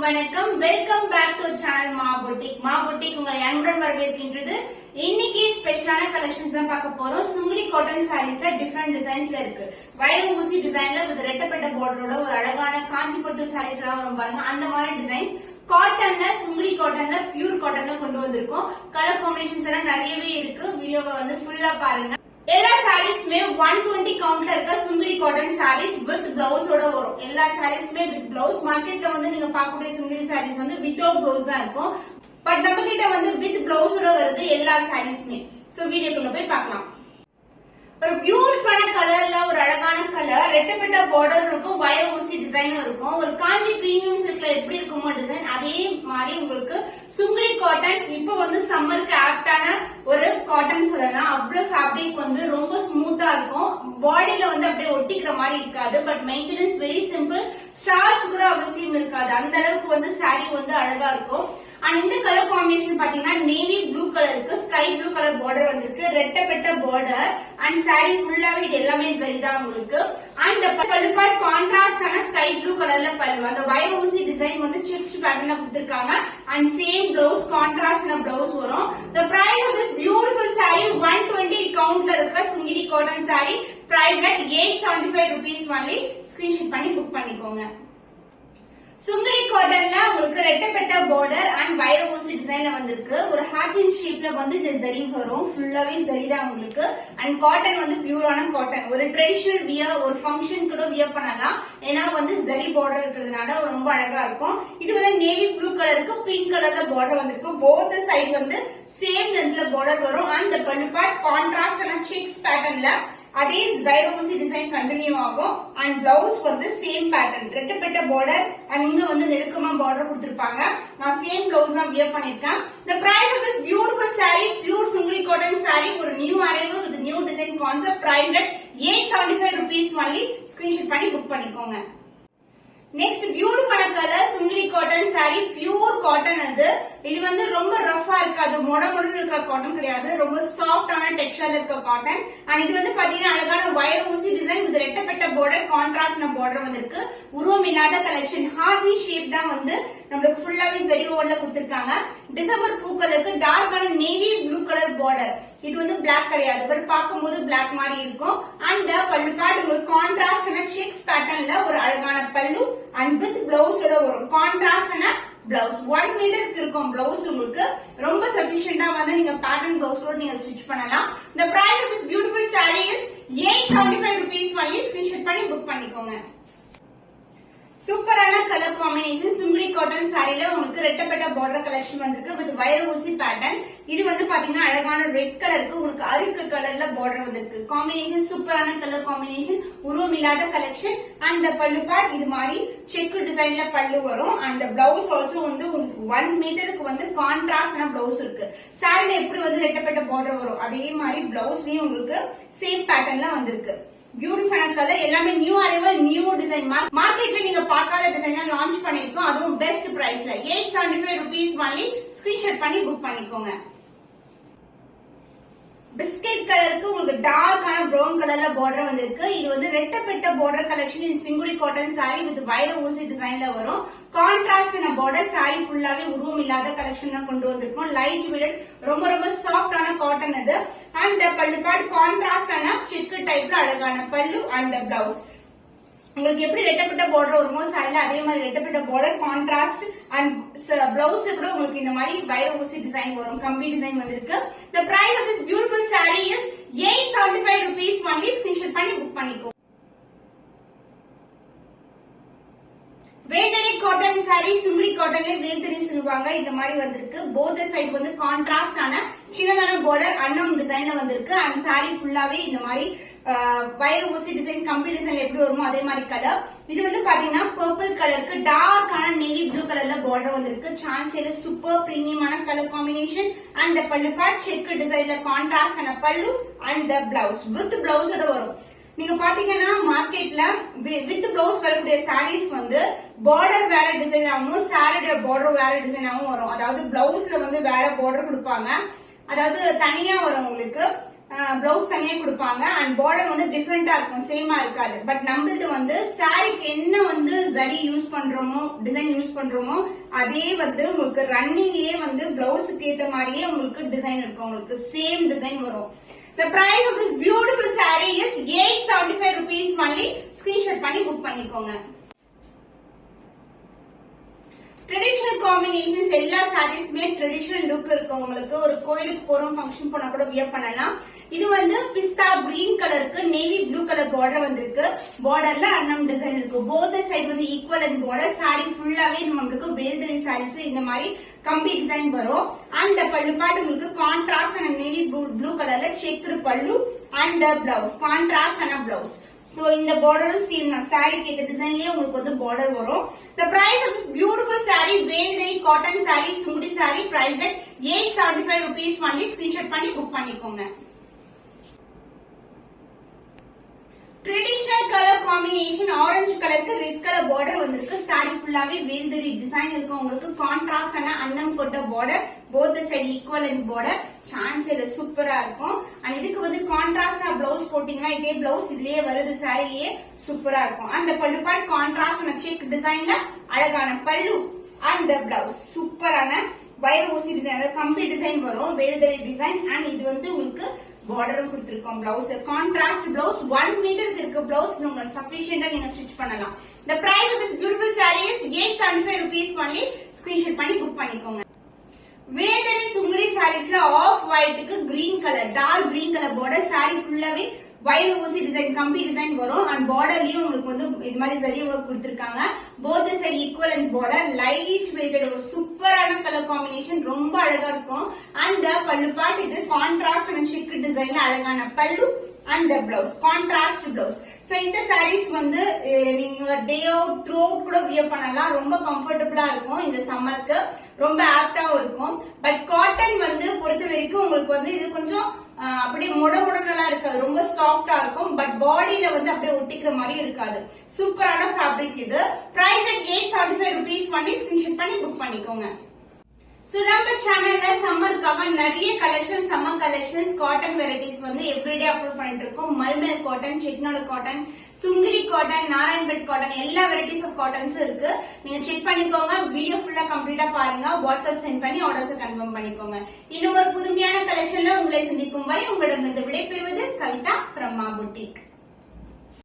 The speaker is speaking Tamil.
வணக்கம் வெல்கம் பேக் டு சேனல் மா பொட்டிக் உங்களை அன்புடன் வரவேற்கின்றது. இன்னைக்கு ஸ்பெஷலான கலெக்ஷன்ஸ் தான் பார்க்க போறோம். சுங்குடி காட்டன் சாரீஸ்ல டிஃபரெண்ட் டிசைன்ஸ்ல இருக்கு. வயர் ஊசி டிசைன்ல வித் ரெட்டப்பட்ட பார்டரோட ஒரு அழகான காஞ்சிபட்டு சாரீஸ் எல்லாம் வரும் பாருங்க. அந்த மாதிரி டிசைன்ஸ் காட்டன்ல, சுங்குடி காட்டன்ல, பியூர் காட்டன்ல கொண்டு வந்திருக்கோம். கலர் காம்பினேஷன்ஸ் எல்லாம் நிறையவே இருக்கு. வீடியோவை வந்து ஃபுல்லா பாருங்க. எல்லா சாரீஸ்மே 120 கவுண்ட்ல இருக்க சுங்குடி காட்டன் சாரீஸ் வித் பிளவுஸோட வரும். எல்லா சாரீஸ்மே வித் பிளவுஸ். மார்க்கெட்ல வந்து நீங்க பார்க்கக்கூடிய சுங்குடி சாரீஸ் வந்து வித்வுட் பிளவுஸ் தான் இருக்கும். பட் நம்ம கிட்ட வந்து வித் பிளவுஸோட வருது எல்லா சாரீஸ்மே. சோ வீடியோக்குள்ள போய் பார்க்கலாம். ஒரு பியூட்டிஃபுல்லான கலர்ல ஒரு அழகான கலர், ரெட்டப்பட்ட பார்டர் இருக்கும், வயர் ஊசி டிசைனும் இருக்கும். ஒரு காஞ்சி பிரீமியம் சில்க்ல எப்படி இருக்குமோ டிசைன், அதே மாதிரி உங்களுக்கு சுங்குடி காட்டன் இப்ப வந்து சம்மருக்கு ஆப்டான ஒரு காட்டன் சொல்லலாம். அவ்வளவு ஃபேப்ரிக் வந்து ரொம்ப ஸ்மூத்தா இருக்கும். பாடியில வந்து அப்படியே ஒட்டிக்கிற மாதிரி இருக்காது. But maintenance very simple. Starch கூட அவசியம் இருக்காது. அந்த அளவுக்கு வந்து சாரி வந்து அழகா இருக்கும். அண்ட் இந்த கலர் காம்பினேஷன் பாத்தீங்கன்னா நேவி ப்ளூ கலருக்கு ஸ்கை ப்ளூ கலர் பார்டர் வந்திருக்கு. ரெட்டப்பட்ட பார்டர் அண்ட் சாரி ஃபுல்லாவே இது எல்லாமே சரிதான் உங்களுக்கு. அண்ட் பல்லு பார்ட் கான்ட்ராஸ்டான ஸ்கை ப்ளூ கலர்ல பல்லு. அந்த வயர் ஊசி டிசைன் வந்து செக்ஸ்ட் பேட்டர்ன்ல கொடுத்திருக்காங்க. அண்ட் சேம் பிளவுஸ் கான்ட்ராஸ்டான பிளவுஸ் வரும். The price of this beautiful saree 120 கவுண்ட்ல இருக்கிற Sungudi cotton saree price at 875 rupees only. Screenshot பண்ணி புக் பண்ணிக்கோங்க. சுங்குடி காட்டன்ல உங்களுக்கு ரெட்டப்பட்ட பார்டர் அண்ட் வயர் ஊசி டிசைன்ல வந்திருக்கு. ஒரு ஹார்டின் ஷேப்ல வந்து இந்த ஜரி வரும். ஃபுல்லாவே ஜரி தான் உங்களுக்கு. அண்ட் காட்டன் வந்து பியூரான காட்டன். ஒரு ட்ரெடிஷனல் வியர், ஒரு ஃபங்க்ஷன் கூட வியர் பண்ணலாம். ஏன்னா வந்து ஜரி பார்டர் இருக்கிறதுனால ரொம்ப அழகா இருக்கும். இது வந்து நேவி ப்ளூ கலருக்கு பிங்க் கலர்ல பார்டர் வந்திருக்கு. போத் சைடு வந்து சேம் லென்த்ல பார்டர் வரும். அண்ட் இந்த பல்லு பார்ட் கான்ட்ராஸ்டான செக்ஸ் பேட்டர்ன்ல அதே வயர் ஊசி டிசைன் கண்டினியூ ஆகும். அண்ட் பிளவுஸ் வந்து சேம் பேட்டர்ன், ரெட்டப்பட்ட பார்டர் அண்ட் இங்க வந்து நெருக்கமா பார்டர் கொடுத்திருப்பாங்க. நான் சேம் பிளவுஸ் தான் வியர் பண்ணிருக்கேன். The price of this beautiful saree, pure Sungudi cotton saree, ஒரு new arrival with new design concept, price at 875 rupees only. Screenshot பண்ணி புக் பண்ணிக்கோங்க. நெக்ஸ்ட் பியூட்டிஃபுல்லான colour Sungudi cotton saree, pure cotton. இது வந்து ரொம்ப ரஃபா இருக்காது, மொடமொடன்னு இருக்கிற காட்டன் கிடையாது. ரொம்ப சாஃப்டான டெக்ஸ்சர்ல இருக்க காட்டன். அண்ட் இது வந்து பாத்தீங்கன்னா அழகான வயர் ஊசி டிசைன் வித் ரெட்டப்பட்ட பார்டர், கான்ட்ராஸ்டான பார்டர் வந்திருக்கு. உருவம் இல்லாத கலெக்ஷன். ஹார்வி ஷேப் தான் வந்து நம்மளுக்கு ஃபுல்லாவே ஜரி ஓவர்ல கொடுத்திருக்காங்க. டிசம்பர் ப்ளூ கலருக்கு டார்க்கான நேவி ப்ளூ கலர் பார்டர். இது வந்து பிளாக் கிடையாது, பட் பார்க்கும்போது பிளாக் மாதிரி இருக்கும். அண்ட் பல்லு பார்ட் உங்களுக்கு கான்ட்ராஸ்டான செக்ஸ் பேட்டர்ன்ல ஒரு அழகான பல்லு அண்ட் வித் பிளவுஸோட வரும். கான்ட்ராஸ்டான பிளவுஸ் 1 மீட்டருக்கு இருக்கும். பிளவுஸ் உங்களுக்கு ரொம்ப சஃபிஷியன்டா வந்து நீங்க பேட்டர்ன் பிளவுஸ் கூட நீங்க ஸ்டிச் பண்ணலாம். The price of this beautiful saree is 875 rupees only. Screenshot பண்ணி புக் பண்ணிக்கோங்க. சூப்பரான கலர் காம்பினேஷன். சுங்குடி காட்டன் சாரில உங்களுக்கு ரெட்டப்பட்ட பார்டர் கலெக்ஷன் வந்திருக்கு வித் வயர் ஊசி பேட்டர்ன். இது வந்து பாத்தீங்கன்னா அழகான ரெட் கலருக்கு உங்களுக்கு அருக்கு கலர்ல பார்டர் வந்திருக்கு. காம்பினேஷன் சூப்பரான கலர் காம்பினேஷன். உருவம் இல்லாத கலெக்ஷன். அண்ட் பல்லு பார்ட் இது மாதிரி செக் டிசைன்ல பல்லு வரும். அண்ட் பிளவுஸ் ஆல்சோ வந்து 1 மீட்டருக்கு வந்து கான்ட்ராஸ்டான பிளவுஸ் இருக்கு. சாரில எப்படி வந்து ரெட்டப்பட்ட பார்டர் வரும் அதே மாதிரி பிளவுஸ்லயும் உங்களுக்கு சேம் பேட்டர்ன்ல வந்திருக்கு. பியூட்டிஃபுல்லான கலர். எல்லாமே நியூ அரைவல், நியூ டிசைன். மார்க்கெட்ல நீங்க பார்க்காத டிசைன் லான்ச் பண்ணிருக்கோம். அதுவும் பெஸ்ட் பிரைஸ்ல 875 rupees only. ஸ்கிரீன்ஷாட் பண்ணி புக் பண்ணிக்கோங்க. பிஸ்கட் கலருக்கு உங்களுக்கு டார்க்கான பிரவுன் கலர்ல பார்டர் வந்திருக்கு. இது வந்து ரெட்டப்பட்ட border collection in Sungudi cotton sari with wire ஊசி டிசைன்ல வரும். கான்ட்ராஸ்டான பார்டர். சாரி ஃபுல்லாவே உருவம் இல்லாத கலெக்ஷன் தான் கொண்டு வந்திருக்கோம். லைட் வெயிட், ரொம்ப ரொம்ப சாஃப்டான காட்டன் இது. அண்ட் பல்லு பார்ட் கான்ட்ராஸ்டான செக் டைப்ல அழகான பல்லு அண்ட் பிளவுஸ். உங்களுக்கு எப்படி ரெட்டப்பட்ட பார்டர் வருமோ சாரில அதே மாதிரி ரெட்டப்பட்ட பார்டர், கான்ட்ராஸ்ட் அண்ட் பிளவுஸ் கூட உங்களுக்கு இந்த மாதிரி வயர் ஊசி டிசைன் வரும். கம்பி டிசைன் வந்திருக்கு. The price of this beautiful saree is 875 rupees only. Screenshot பண்ணி புக் பண்ணிக்கோ. வேதனை காட்டன் சாரி, சுங்குடி காட்டன்ல வேதனை சொல்லுவாங்க. இந்த மாதிரி வந்திருக்கு. போத் சைடு வந்து கான்ட்ராஸ்டான சின்னதான பார்டர் அன்னோன் டிசைன்ல வந்திருக்கு. அண்ட் சாரி ஃபுல்லாவே இந்த மாதிரி வயர் ஊசி டிசைன், கம்பி டிசைன்ல எப்படி வருமோ அதே மாதிரி கலர். இது வந்து பாத்தீங்கன்னா பர்பிள் கலருக்கு டார்க்கான நேவி ப்ளூ கலர்ல பார்டர் வந்திருக்கு. சான்சேல சூப்பர் பிரீமியமான கலர் காம்பினேஷன். அண்ட் பல்லு பார்ட் செக் டிசைன்ல கான்ட்ராஸ்டான பல்லு அண்ட் பிளவுஸ் வித் பிளவுஸோட வரும். நீங்க பாத்தீங்கன்னா மார்க்கெட்ல வித் பிளவுஸ் வரக்கூடிய சாரீஸ் வந்து பார்டர் வேற டிசைனாவும் சாரியோட பார்டர் வேற டிசைனாவும் வரும். அதாவது பிளவுஸ்ல வந்து வேற பார்டர் கொடுப்பாங்க. அதாவது தனியா வரும் உங்களுக்கு. பிளவுஸ் தனியா கொடுப்பாங்க அண்ட் பார்டர் வந்து டிஃப்ரெண்டா இருக்கும், சேமா இருக்காது. பட் நம்மளுக்கு வந்து சாரிக்கு என்ன வந்து ஜரி யூஸ் பண்றோமோ, டிசைன் யூஸ் பண்றோமோ அதே வந்து உங்களுக்கு ரன்னிங்லயே வந்து பிளவுஸுக்கு ஏத்த மாதிரியே உங்களுக்கு டிசைன் இருக்கும், உங்களுக்கு சேம் டிசைன் வரும். The price of this beautiful saree is 875 rupees only. Screenshot பண்ணி புக் பண்ணிக்கோங்க. ட்ரெடிஷனல் காம்பினேஷன்ஸ் எல்லா சாரீஸ்மே ட்ரெடிஷனல் லுக் இருக்கு. உங்களுக்கு ஒரு கோயிலுக்கு போறோம், ஃபங்க்ஷன் போனா கூட வியர் பண்ணலாம். இது வந்து பிஸ்தா கிரீன் கலருக்கு நேவி ப்ளூ கலர் பார்டர் வந்திருக்கு. பார்டர்ல அன்னம் டிசைன் இருக்கு. போத் சைடு வந்து ஈக்குவல் அண்ட் பார்டர். சாரி ஃபுல்லாவே நம்மளுக்கு வேல்தரி சாரீஸ்ல இந்த மாதிரி கம்பி டிசைன் வரும். அண்ட் பல்லு பாட்டு உங்களுக்கு கான்ட்ராஸ்ட் அண்ட் நேவி ப்ளூ கலர்ல செக்டு பல்லு and blouse contrast and blouse. So இந்த பார்டரும் சேம் தான். சாரிக்கு இந்த டிசைன்லயே உங்களுக்கு வந்து பார்டர் வரும். The price of this beautiful saree, வேல்தரி cotton saree, Sungudi saree, priced at 875 rupees only. Screenshot பண்ணி புக் பண்ணிக்கோங்க. ட்ரெடிஷனல் கலர் காம்பினேஷன் ஆரஞ்சு கலருக்கு ரெட் கலர் பார்டர் வந்திருக்கு. சாரி ஃபுல்லாவே வேல்தரி டிசைன் இருக்கு. உங்களுக்கு கான்ட்ராஸ்ட் ஆன அன்னம் கொட்ட border, both side equal and border. Chance இல்ல, சூப்பரா இருக்கும். அண்ட் இதுக்கு வந்து கான்ட்ராஸ்டா பிளவுஸ் போட்டீங்கன்னா இதே பிளவுஸ் இதுலயே வருது, சாரிலேயே சூப்பரா இருக்கும். அந்த பல்லு பார்ட் கான்ட்ராஸ்ட் ஆன செக் டிசைன்ல அழகான பல்லு அண்ட் பிளவுஸ் சூப்பரான வைர ஊசி டிசைன், அதாவது கம்பி டிசைன் வரும், வேல்தரி டிசைன். அண்ட் இது வந்து உங்களுக்கு பார்டரும் கொடுத்திருக்கோம். பிளவுஸ் கான்ட்ராஸ்ட் பிளவுஸ் 1 மீட்டருக்கு இருக்கு. பிளவுஸ் நீங்க சஃபிஷியன்ட்டா நீங்க ஸ்டிச் பண்ணலாம். The price of this beautiful saree is 875 rupees only. Screenshot பண்ணி புக் பண்ணிக்கோங்க. வேல்தரி சுங்குடி சாரீஸ்ல ஆஃப் ஒயிட்க்கு கிரீன் கலர், dark green colour border. Sari ஃபுல்லாவே வைர ஊசி டிசைன் கம்பி டிசைன் வரும். அண்ட் பார்டர்லயும் உங்களுக்கு வந்து இது மாதிரி ஜரி ஒர்க் கொடுத்திருக்காங்க. Both side equal and border. Light weighted ஒரு சூப்பரான கலர் காம்பினேஷன், ரொம்ப அழகா இருக்கும். அண்ட் பல்லு பார்ட் இது கான்ட்ராஸ்ட் அண்ட் செக் டிசைன்ல அழகான பல்லு and blouse contrast blouse. So இந்த சாரீஸ் வந்து நீங்க டே அவுட் த்ரூ அவுட் கூட வியர் பண்ணலாம். ரொம்ப கம்ஃபர்டபுளா இருக்கும். இந்த சம்மருக்கு ரொம்ப ஆப்டாவும் இருக்கும். பட் காட்டன் வந்து பொறுத்த வரைக்கும் உங்களுக்கு வந்து இது கொஞ்சம் அப்படியே முடமுடனெல்லாம் இருக்காது, ரொம்ப சாஃப்டா இருக்கும். பட் பாடியில வந்து அப்படியே ஒட்டிக்கிற மாதிரி இருக்காது. சூப்பரான ஃபேப்ரிக் இது. பிரைஸ் at 875 rupees பண்ணி ஸ்கிரீன்ஷாட் பண்ணி புக் பண்ணிக்கோங்க. சோ நம்ம சேனல்ல சம்மருக்காக நிறைய collection, summer collections, cotton varieties வந்து எவ்ரிடே அப்லோட் பண்ணிட்டு இருக்கோம். Malmal cotton, Chettinad cotton, Sungudi cotton, Narayanpet cotton, எல்லா வெரைட்டிஸ் ஆஃப் காட்டன்ஸ் இருக்கு. நீங்க செக் பண்ணிக்கோங்க. வீடியோ ஃபுல்லா கம்ப்ளீட்டா பாருங்க. வாட்ஸ்அப் சென்ட் பண்ணி ஆர்டர்ஸ் கன்ஃபார்ம் பண்ணிக்கோங்க. இன்னும் ஒரு புதுமையான கலெக்ஷன்ல உங்களை சந்திக்கும் வரை உங்களிடம் விடைபெறுவது கவிதா from Ma Boutique.